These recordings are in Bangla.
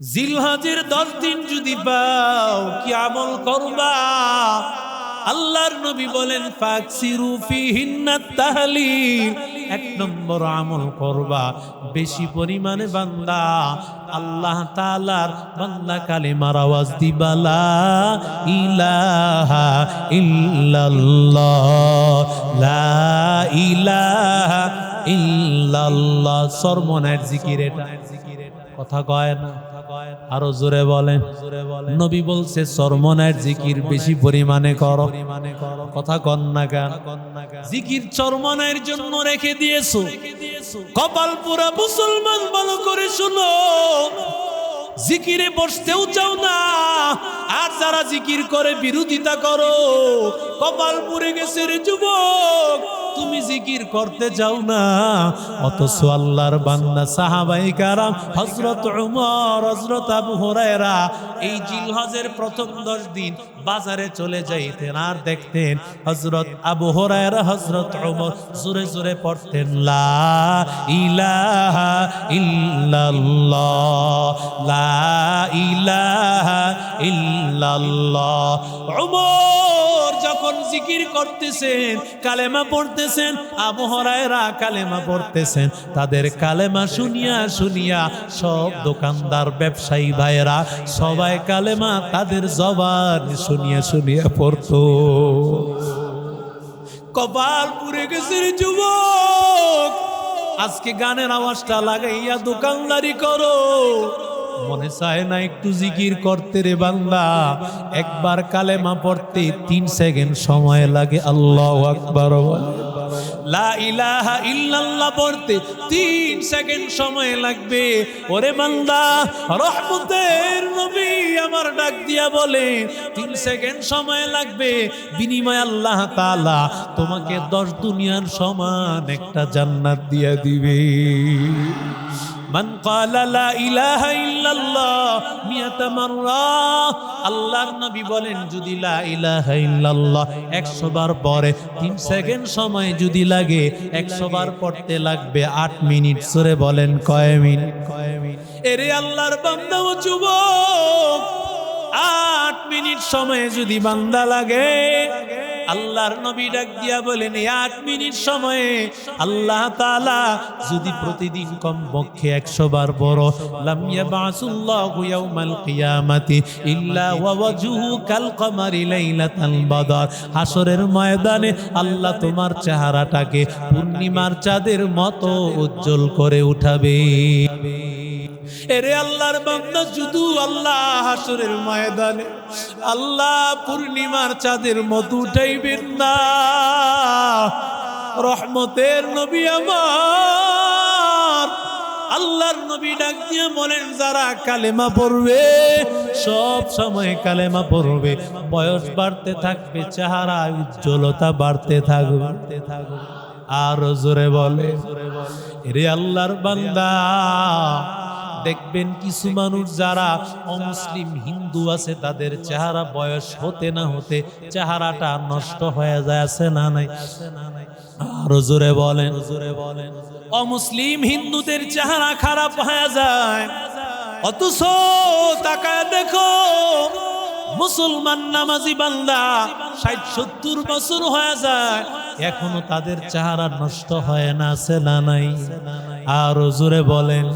জিলহজের 10 দিন যদি পাও কি আমল করবা? আল্লাহর নবী বলেন ফাকসিরু ফিহিন্নাত তাহলিল। 1 নম্বর আমল করবা, বেশি পরিমাণে বান্দা আল্লাহ তাআলার বান্দা কালেমার আওয়াজ দিবা, লা ইলাহা ইল্লাল্লাহ, লা ইলাহা ইল্লাল্লাহ। সরমনের জিকির এটা, কথা কয় না, আরো জোরে বলেন। নবী বলছে চরমনের জিকির বেশি পরিমাণে করো, কথা কন না কেন? জিকির চরমনের জন্য রেখে দিয়েছো। কপাল পুরা মুসলমান ভালো করে শুনো, জিকিরে বসতেও চাও না, আর যারা জিকির করে বিরোধিতা করো, কপাল পুড়ে গেছে রে যুবক, তুমি জিকির করতে যাও না। অথচ আল্লাহর বান্দা সাহাবায়ে কেরাম, হযরত উমর, হযরত আবু হুরায়রা এই জিলহজের প্রথম 10 দিন বাজারে চলে যাইতেন আর দেখতেন হযরত আবু হুরায়রা, হযরত উমর জোরে জোরে পড়তেন, লা ইলাহা ইল্লাল্লাহ, লা ইলাহা ইল্লাল্লাহ। উমর যখন জিকির করতেছেন, কালেমা পড়তেছেন, আবু হুরায়রা কালেমা পড়তেছেন, তাদের কালেমা শুনিয়া শুনিয়া সব দোকানদার ব্যবসায়ী ভাইরা সবাই কালেমা তাদের জবান শুনিয়া শুনিয়া পড়তো। কপাল পুড়ে গেছে রে যুবক, আজকে গানের আওয়াজটা লাগাইয়া দোকানদারি করো, মনে চায় না একটু জিকির করতে রে বান্দা? একবার কালেমা পড়তে 3 সেকেন্ড সময় লাগে। আল্লাহু আকবার। লা ইলাহা ইল্লাল্লাহ পড়তে 3 সেকেন্ড সময় লাগবে। ওরে বান্দা, রহমতের নবী আমার ডাক দিয়া বলে 3 সেকেন্ড সময় লাগবে, বিনিময়ে আল্লাহ তাআলা তোমাকে 10 দুনিয়ার সমান একটা জান্নাত দিয়া দিবে। মান ক্বালা লা ইলাহা ইল্লাল্লাহ মিয়াতা মাররা, আল্লাহর নবী বলেন যদি লা ইলাহা ইল্লাল্লাহ 100 বার পরে 3 সেকেন্ড সময় যদি লাগে, 100 বার পড়তে লাগবে 8 মিনিট। সরে বলেন কয় মিনিট? এরে আল্লাহর বান্দা ও যুবক, 8 মিনিট সময় যদি বান্দা লাগে, আল্লাহর নবী ডাক দিয়া বলেন 8 মিনিট সময়ে আল্লাহ তাআলা যদি প্রতিদিন কমপক্ষে 100 বার পড়ো, লাম ইয়াবাসুল্লাহু ইয়াউমাল কিয়ামাতি ইল্লা ওয়া ওয়াজহু কাল কমারি লাইলাতাল বদর। হাসরের ময়দানে আল্লাহ তোমার চেহারাটাকে পূর্ণিমার চাঁদের মতো উজ্জ্বল করে উঠাবে। এরে আল্লাহর বান্দা, শুধু আল্লাহ হাসরের ময়দানে আল্লাহ পূর্ণিমার চাঁদের মতো উঠাইবেন না। রহমতের নবী আমার, আল্লাহর নবী ডাক দিয়ে বলেন যারা কালেমা পড়বে, সব সময় কালেমা পড়বে, বয়স বাড়তে থাকবে, চেহারা উজ্জ্বলতা বাড়তে থাকবে। আর জোরে বলে, এরে আল্লাহর বান্দা, দেখবেন কিছু মানুষ যারা অমুসলিম হিন্দু আছে, তাদের চেহারা বয়স হতে না হতে চেহারাটা নষ্ট হয়ে যায়, আছে না নাই? আরো জোরে বলেন। অমুসলিম হিন্দুদের চেহারা খারাপ হয়ে যায়, অথচ তাকায় দেখো মুসলমান নামাজি বান্দা 60-70 বছর হয়ে যায়, এখনো তাদের চেহারা নষ্ট হয় না, আছে না নাই? আরো জোরে বলেন।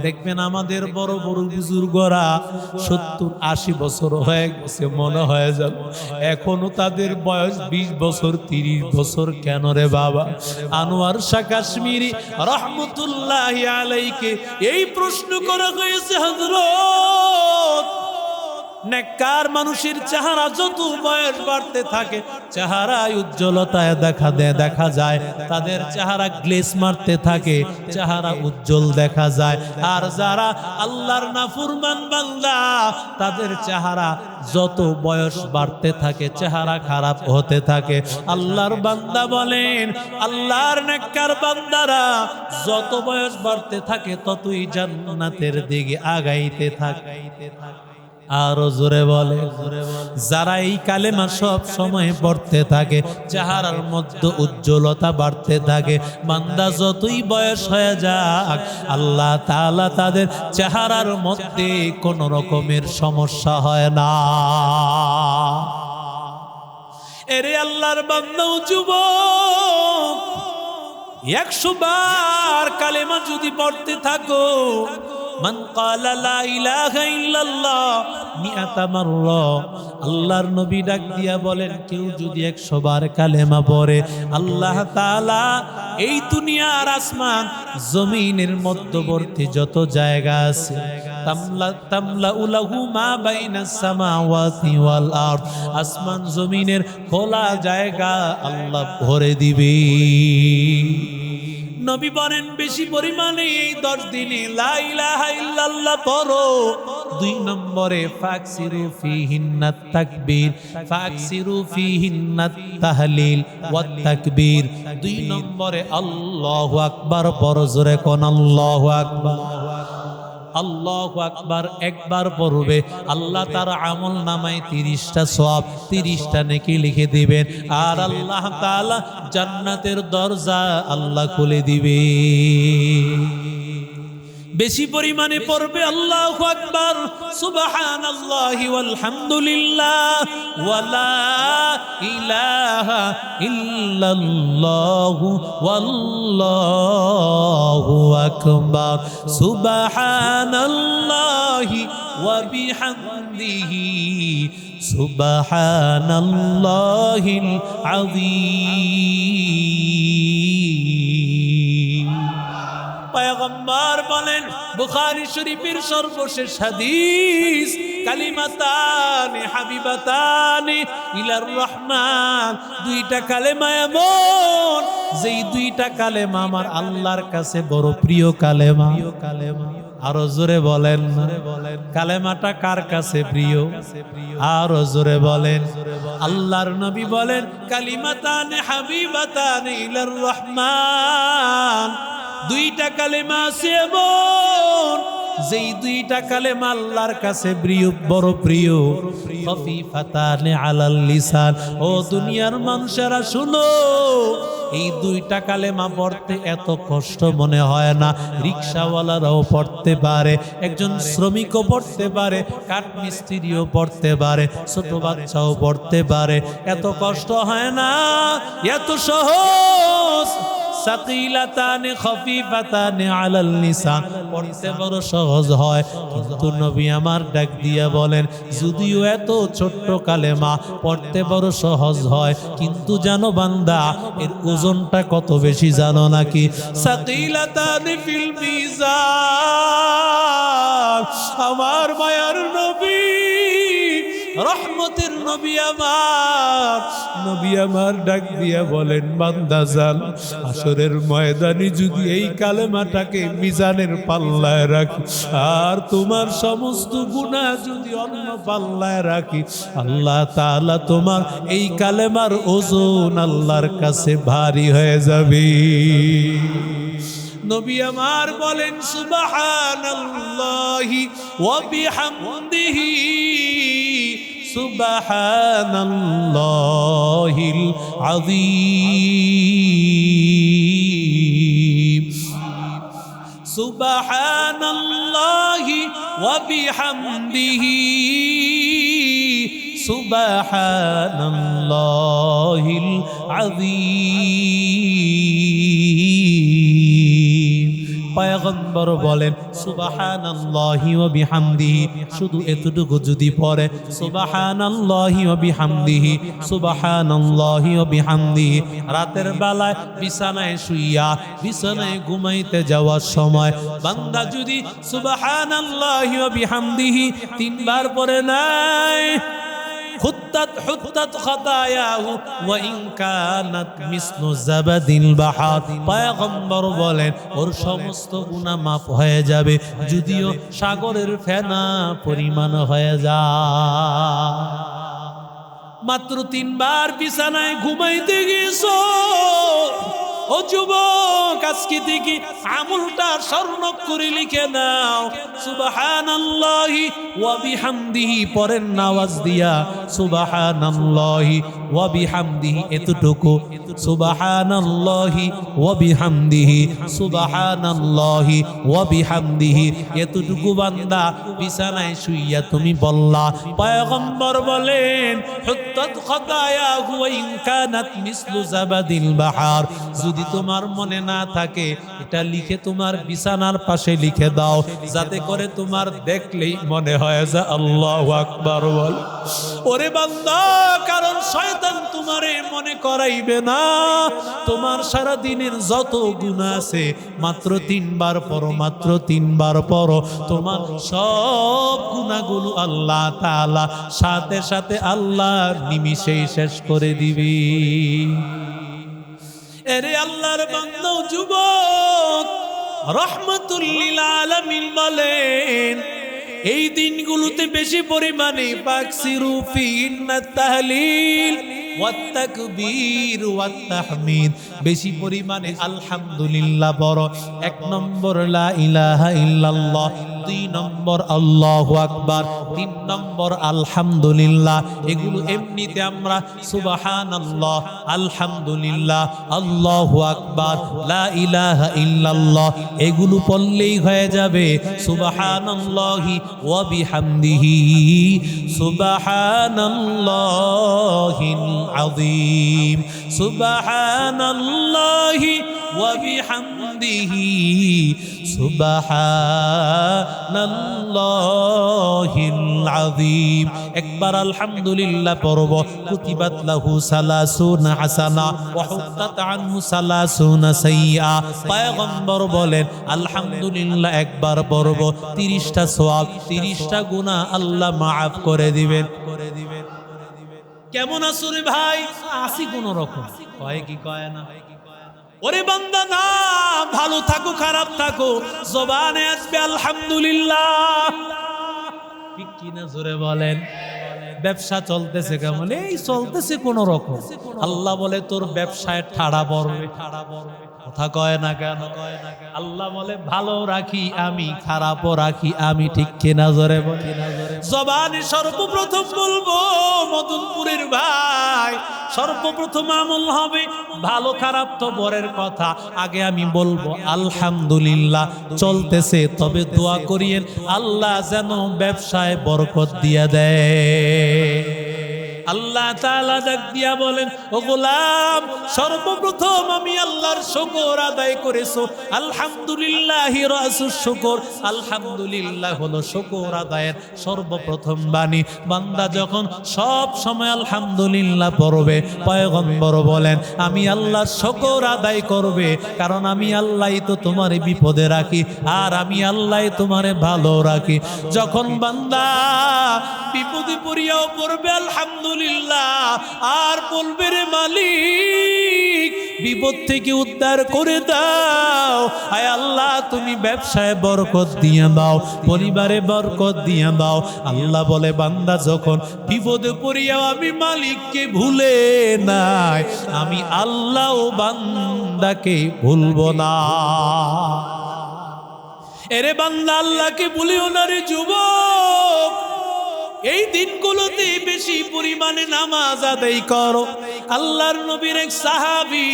দেখবেন আমাদের বড় বড় বুজুর্গরা 70-80 বছর হয়ে গেছে, মনে হয়ে যাবে এখনো তাদের বয়স 20 বছর 30 বছর। কেন রে বাবা? আনোয়ার শাহ কাশ্মীরি রহমতুল্লাহি আলাইকে এই প্রশ্ন করা হয়েছে, হযরত নেককার মানুষের চেহারা যত বয়স বাড়তে থাকে চেহারায় উজ্জ্বলতায় দেখা যায়, তাদের চেহারা গ্লেজ মারতে থাকে, চেহারা উজ্জ্বল দেখা যায়। আর যারা আল্লাহর নাফরমান বান্দা, তাদের চেহারা যত বয়স বাড়তে থাকে চেহারা খারাপ হতে থাকে। আল্লাহর বান্দা বলেন, আল্লাহর নেককার বান্দারা যত বয়স বাড়তে থাকে ততই জান্নাতের দিকে আগাইতে থাকে। আরো জোরে বলে, যারা এই কালেমা সব সময় পড়তে থাকে চেহারার মধ্যে উজ্জ্বলতা বাড়তে থাকে। বান্দা যতই বয়স হয়ে যাক আল্লাহ তাআলা তাদের চেহারার মধ্যে কোনো রকমের সমস্যা হয় না। এরে আল্লাহর বান্দা ও যুবক, 100 বার কালেমা যদি পড়তে থাকো, মান ক্বালা লা ইলাহা ইল্লাল্লাহ মিআতা মাররা, আল্লাহর নবী ডাক দিয়া বলেন কেউ যদি 100 বার কালেমা পড়ে আল্লাহ তাআলা এই দুনিয়ার আসমান জমিনের মধ্যবর্তী যত জায়গা আছে তামলা উলাহু মা বাইনাস সামাওয়াতি ওয়াল আরদ, আসমান জমিনের খোলা জায়গা আল্লাহ ভরে দিবে। নবী বলেন বেশি পরিমাণে এই 10 দিনে লা ইলাহা ইল্লাল্লাহ পড়ো। 2 নম্বরে ফাকসিরু ফিহিন্নাত তাকবীর, ফাকসিরু ফিহিন্নাত তাহলিল ওয়াত তাকবীর। 2 নম্বরে আল্লাহু আকবার পড়ো, জোরে কোন আল্লাহু আকবার। আল্লাহু আকবার একবার পড়বে আল্লাহ তার আমল নামায় 30টা সওয়াব 30টা নেকি লিখে দিবেন, আর আল্লাহ তাআলা জান্নাতের দরজা আল্লাহ খুলে দিবে। বেশি পরিমাণে পড়বে আল্লাহু আকবার, সুবহানাল্লাহি ওয়াল হামদুলিল্লাহ ওয়ালা ইলাহা ইল্লাল্লাহু ওয়াল্লাহু আকবার, সুবহানাল্লাহি ওয়া বিহামদিহি সুবহানাল্লাহিল আযীম। পয়গম্বর বলেন বুখারী শরীফের সর্বশেষ হাদিস, কালিমাতানি হাবিবাতানি ইলার রহমান, 2টা কালেমা এমন যেই 2টা কালেমা আমার আল্লাহর কাছে বড় প্রিয় কালেমা। আরো জোরে বলেন, কালেমাটা কার কাছে প্রিয়? আরো জোরে বলেন। আল্লাহর নবী বলেন কালিমাতানি হাবিবাতানি ইলার রহমান, 2টা কালেমা আছে এমন যেই 2টা কালেমা আল্লাহর কাছে বড় প্রিয়। খফিফাতানি আলাল লিসান, ও দুনিয়ার মানুষেরা শুনো, এই 2টা কালেমা পড়তে এত কষ্ট মনে হয় না। রিকশাওয়ালারাও পড়তে পারে, একজন শ্রমিকও পড়তে পারে, কাঠমিস্ত্রিও পড়তে পারে, ছোট বাচ্চাও পড়তে পারে, এত কষ্ট হয় না, এত সহজ। সাকিলাতানি খফিফাতানি আলাল লিসান, পড়তে বড় সহজ হয়, কিন্তু নবী আমার ডাক দিয়া বলেন যদিও এত ছোট্ট কালেমা পড়তে বড় সহজ হয়, কিন্তু জানো বান্দা এর ওজনটা কত বেশি জানো নাকি? সাকিলাতানি ফিল মিজান, আমার মায়ার নবী রহমতের নবী আমার ডাক দিয়া বলেন বান্দা জান, হাসরের ময়দানে যদি এই কালেমাটাকে মিজানের পাল্লায় রাখি আর তোমার সমস্ত গুনাহ যদি অন্য পাল্লায় রাখি, আল্লাহ তাআলা তোমার এই কালেমার ওজন আল্লাহর কাছে ভারী হয়ে যাবে। নবী আমার বলেন সুবহানাল্লাহি ওয়া বিহামদিহি সুবহানাল্লাহিল আযীম, সুবহানাল্লাহি ওয়া বিহামদিহি সুবহানাল্লাহিল আযীম। পয়গম্বর বলেন সুবহানাল্লাহি ওয়া বিহামদিহি, শুধু এতটুকু যদি পড়ে সুবহানাল্লাহি ওয়া বিহামদিহি সুবহানাল্লাহি ওয়া বিহামদিহি, রাতের বেলায় বিছানায় শুইয়া বিছানায় ঘুমাইতে যাওয়ার সময় বান্দা যদি সুবহানাল্লাহি ওয়া বিহামদিহি 3 বার পড়ে নাই, হুত্তাত খাতায়াহু ওয়া ইন কানাত মিসলু জাবাদিল বাহর, পয়গম্বর বলেন ওর সমস্ত গুনাহ মাফ হয়ে যাবে যদিও সাগরের ফেনা পরিমাণ হয়ে যায়। মাত্র 3 বার বিছানায় ঘুমাইতে গেছো, ও যুবক, আজকে থেকে আমলটা স্বর্ণাক্ষরে লিখে নাও। সুবহানাল্লাহি ওয়া বিহামদিহি পরের আওয়াজ দিয়া সুবহানাল্লাহি ওয়া বিহামদিহি, এতটুকু সুবহানাল্লাহি ওয়া বিহামদিহি, সুবহানাল্লাহি ওয়া বিহামদিহি, এতটুকু বান্দা বিছানায় শুইয়া তুমি বললা। পয়গম্বর বলেন হুত্তাত খাতায়াহু ওয়া ইন কানাত মিসলু জাবাদিল বাহার, যদি তোমার মনে না থাকে এটা লিখে তোমার বিছানার পাশে লিখে দাও, যাতে করে তোমার দেখলেই মনে হয় যে আল্লাহু আকবার বল। ওরে বান্দা, কারণ শয়তান তোমারে মনে করাইবে না। তোমার সারা দিনের যত গুনাহ আছে মাত্র 3 বার পড়ো, মাত্র 3 বার পড়ো, তোমার সব গুনাহগুলো আল্লাহ তাআলা সাথে সাথে আল্লাহ নিমিষেই শেষ করে দিবি। এরে আল্লাহর বান্দা যুবক, রহমাতুল লিল আলামিন বলেন এই দিনগুলোতে বেশি পরিমাণে পাকসিরু ফিন্নাত তাহলিল ওয়াত তাকবীর ওয়াত তাহমিদ, বেশি পরিমাণে আলহামদুলিল্লাহ বড়। 1 নম্বর লা ইলাহা ইল্লাল্লাহ, 2 নম্বর আল্লাহু আকবার, 3 নম্বর আলহামদুলিল্লাহ। এগুলো এমনিতে আমরা সুবহানাল্লাহ, আলহামদুলিল্লাহ, আল্লাহু আকবার, লা ইলাহা ইল্লাল্লাহ এগুলো পড়লেই হয়ে যাবে সুবহানাল্লাহি ওয়া বিহামদিহি, সুবহানাল্লাহিল আযীম, সুবহানাল্লাহি ওয়া বিহামদিহি, সুবহানাল্লাহিল আযীম। একবার আলহামদুলিল্লাহ পড়ব, কুতিবাত লাহু 30 হাসানা ওয়া হুত্তাত আনহু 30 সাইয়্যা। পয়গম্বর বলেন আলহামদুলিল্লাহ একবার পড়ব 30টা সওয়াব, 30টা গুনাহ আল্লাহ মাফ করে দিবেন। কেমন আছো রে ভাই? আসি কোন রকম, কয় কি কয় না? ওরে বান্দা না, ভালো থাকো খারাপ থাকো, জবানে আসবে আলহামদুলিল্লাহ। ঠিক কিনা জোরে বলেন। ব্যবসা চলতেছে কেমন? এই চলতেছে কোন রকম। আল্লাহ বলে তোর ব্যবসায় ঠাড়া পড়বে, কথা কয় না কেন? আল্লাহ বলে ভালো রাখি আমি, খারাপও রাখি আমি, ঠিক কিনা জোরে বলি। জবানে সর্বপ্রথম বলবো মদনপুরের ভাই, সর্বপ্রথম আমল হবে ভালো খারাপ তো পরের কথা, আগে আমি বলবো আলহামদুলিল্লাহ চলতেছে। তবে দোয়া করিয়েন আল্লাহ যেন ব্যবসায় বরকত দিয়া দেয়। আল্লাহ তাআলা ডাক দিয়া বলেন ও গোলাম, সর্বপ্রথম আমি আল্লাহর শুকর আদায় করেছো, আলহামদুলিল্লাহি রাসুস শুকর। আলহামদুলিল্লাহ হলো শুকর আদায়ের সর্বপ্রথম বাণী। বান্দা যখন সব সময় আলহামদুলিল্লাহ পড়বে, পয়গম্বর বলেন আমি আল্লাহর শুকর আদায় করবে, কারণ আমি আল্লাহই তো তোমারে বিপদে রাখি, আর আমি আল্লাহই তোমারে ভালো রাখি। যখন বান্দা বিপদে পড়িয়াও পড়বে আলহামদুলিল্লাহ, আর বলবে রে মালিক বিপদ থেকে উদ্ধার করে দাও, আয় আল্লাহ তুমি ব্যবসায় বরকত দিয়ে দাও, পরিবারে বরকত দিয়ে দাও। আল্লাহ বলে বান্দা যখন বিপদে পড়িয়াও আমি মালিককে ভুলে নাই, আমি আল্লাহ বান্দাকে ভুলবো না। এরে বান্দা আল্লাহকে ভুলিও না রে যুবক। এই দিনগুলোতে বেশি পরিমাণে নামাজ আদায় করো। আল্লাহর নবীর এক সাহাবী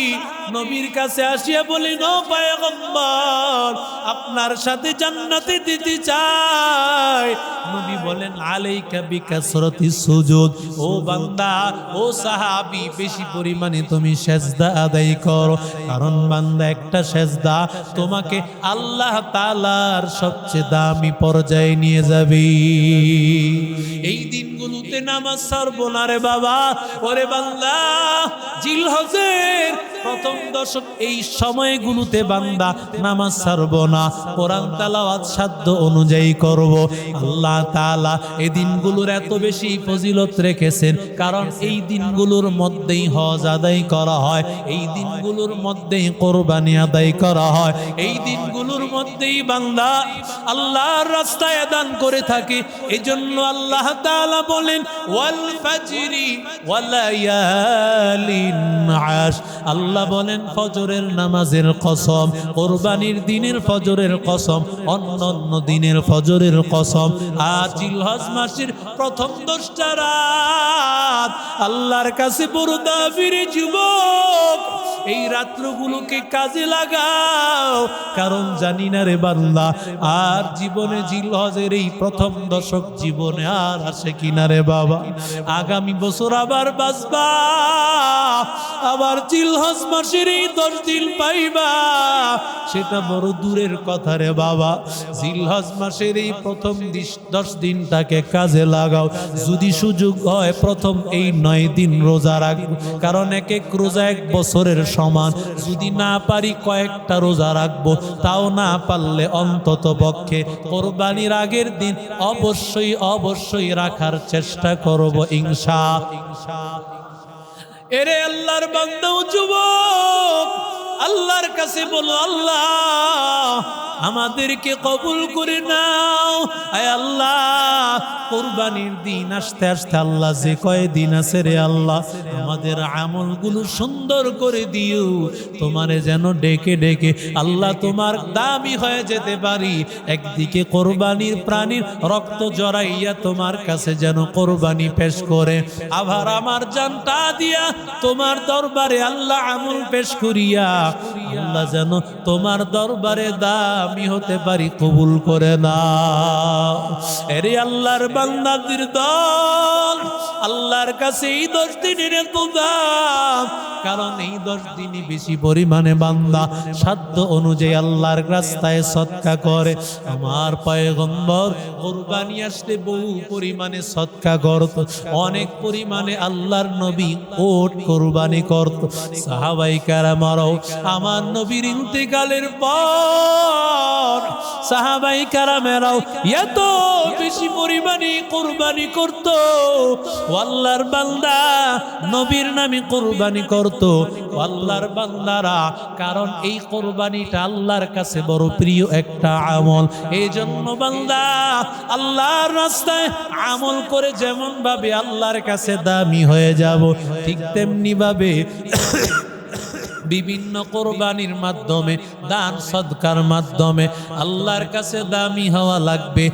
নবীর কাছে আসিয়া বলেন ও পয়গম্বর, আপনার সাথে জান্নাতে দিতে চাই। নবী বলেন আলাইকা বিকাসরাতিস সুজুদ, ও বান্দা ও সাহাবী বেশি পরিমাণে তুমি সেজদা আদায় করো, কারণ বান্দা একটা সেজদা তোমাকে আল্লাহ তাআলার সবচেয়ে দামি পর্যায়ে নিয়ে যাবে। এই দিনগুলোতে নামাজ ছাড়বো না রে বাবা। ওরে বান্দা জিলহজের প্রথম দশক এই সময়গুলোতে বান্দা নামাজ ছাড়বো না, কোরআন তেলাওয়াত সাধ্য অনুযায়ী করব। আল্লাহ তাআলা তাআলা এই দিনগুলোর এত বেশি ফজিলত রেখেছেন, কারণ এই দিনগুলোর মধ্যেই হজ আদায় করা হয়, এই দিনগুলোর মধ্যেই কোরবানি আদায় করা হয়, এই দিনগুলোর মধ্যেই বান্দা আল্লাহর রাস্তায় দান করে থাকে। এজন্য আল্লাহ তাআলা বলেন ওয়াল ফাজরি ওয়ালায়ালিন আশ, আল্লাহ বলেন ফজরের নামাজের কসম, কোরবানির দিনের ফজরের কসম, অন্যান্য দিনের ফজরের কসম। আজ জিলহজ মাসের প্রথম 10টা রাত আল্লাহর কাছে বড় দাবির যুবক, এই রাত্রগুলোকে কাজে লাগাও, কারণ জানি না রে বান্দা আর জীবনে জিলহজের এই প্রথম দশক জীবনে আর আসে কিনা রে বাবা। আগামী বছর আবার বাঁচবা, আবার জিলহজ মাসের এই 10 দিন পাইবা, সেটা বড় দূরের কথা রে বাবা। জিলহজ মাসের এই প্রথম 10 দিনটাকে কাজে লাগাও। যদি সুযোগ হয় প্রথম এই 9 দিন রোজা রাখবো, কারণ এক এক রোজা 1 বছরের সমান। যদি না পারি কয়েকটা রোজা রাখবো, তাও না পারলে অন্তত পক্ষে কোরবানির আগের দিন অবশ্যই অবশ্যই রাখার চেষ্টা করব ইনশাআল্লাহ। এরে আল্লাহর বান্দা ও যুবক, আল্লাহর কাছে বলো আল্লাহ আমাদেরকে কবুল করে নাও। আয় আল্লাহ কোরবানির দিন আসতে আসতে আল্লাহ যে কয়দিন আছে রে আল্লাহ, আমাদের আমলগুলো সুন্দর করে দিও, তোমারে যেন ডেকে ডেকে আল্লাহ তোমার দামি হয়ে যেতে পারি। একদিকে কোরবানির প্রাণীর রক্ত জড়াইয়া তোমার কাছে যেন কোরবানি পেশ করে, আবার আমার জানটা দিয়া তোমার দরবারে আল্লাহ আমল পেশ করিয়া আল্লাহ যেন তোমার দরবারে দামি হতে পারি, কবুল করে নাও। এরে আল্লাহর বান্দাদের দল, আল্লাহর কাছে এই 10 দিনের এত দাম, কারণ এই 10 দিনই বেশি পরিমাণে বান্দা সাধ্য অনুযায়ী আল্লাহর রাস্তায় সদকা করে। আমার পয়গম্বর কুরবানি আসলে বহু পরিমাণে সদকা করত, অনেক পরিমাণে আল্লাহর নবী ওট কুরবানি করত। সাহাবায়ে কেরামরাও আমার নবীর ইন্তেকালের পর সাহাবায়ে কেরামরাও এত বেশি পরিমাণে কুরবানি করত, আল্লাহর বান্দা নবীর নামে কুরবানি করত আল্লাহর বান্দারা, কারণ এই কুরবানিটা আল্লাহর কাছে বড় প্রিয় একটা আমল। এই জন্য বান্দা আল্লাহর রাস্তায় আমল করে যেমন ভাবে আল্লাহর কাছে দামি হয়ে যাব, ঠিক তেমনি ভাবে বিভিন্ন কোরবানির মাধ্যমে দান সদকার মাধ্যমে আল্লাহর কাছে দামি হওয়া লাগবে।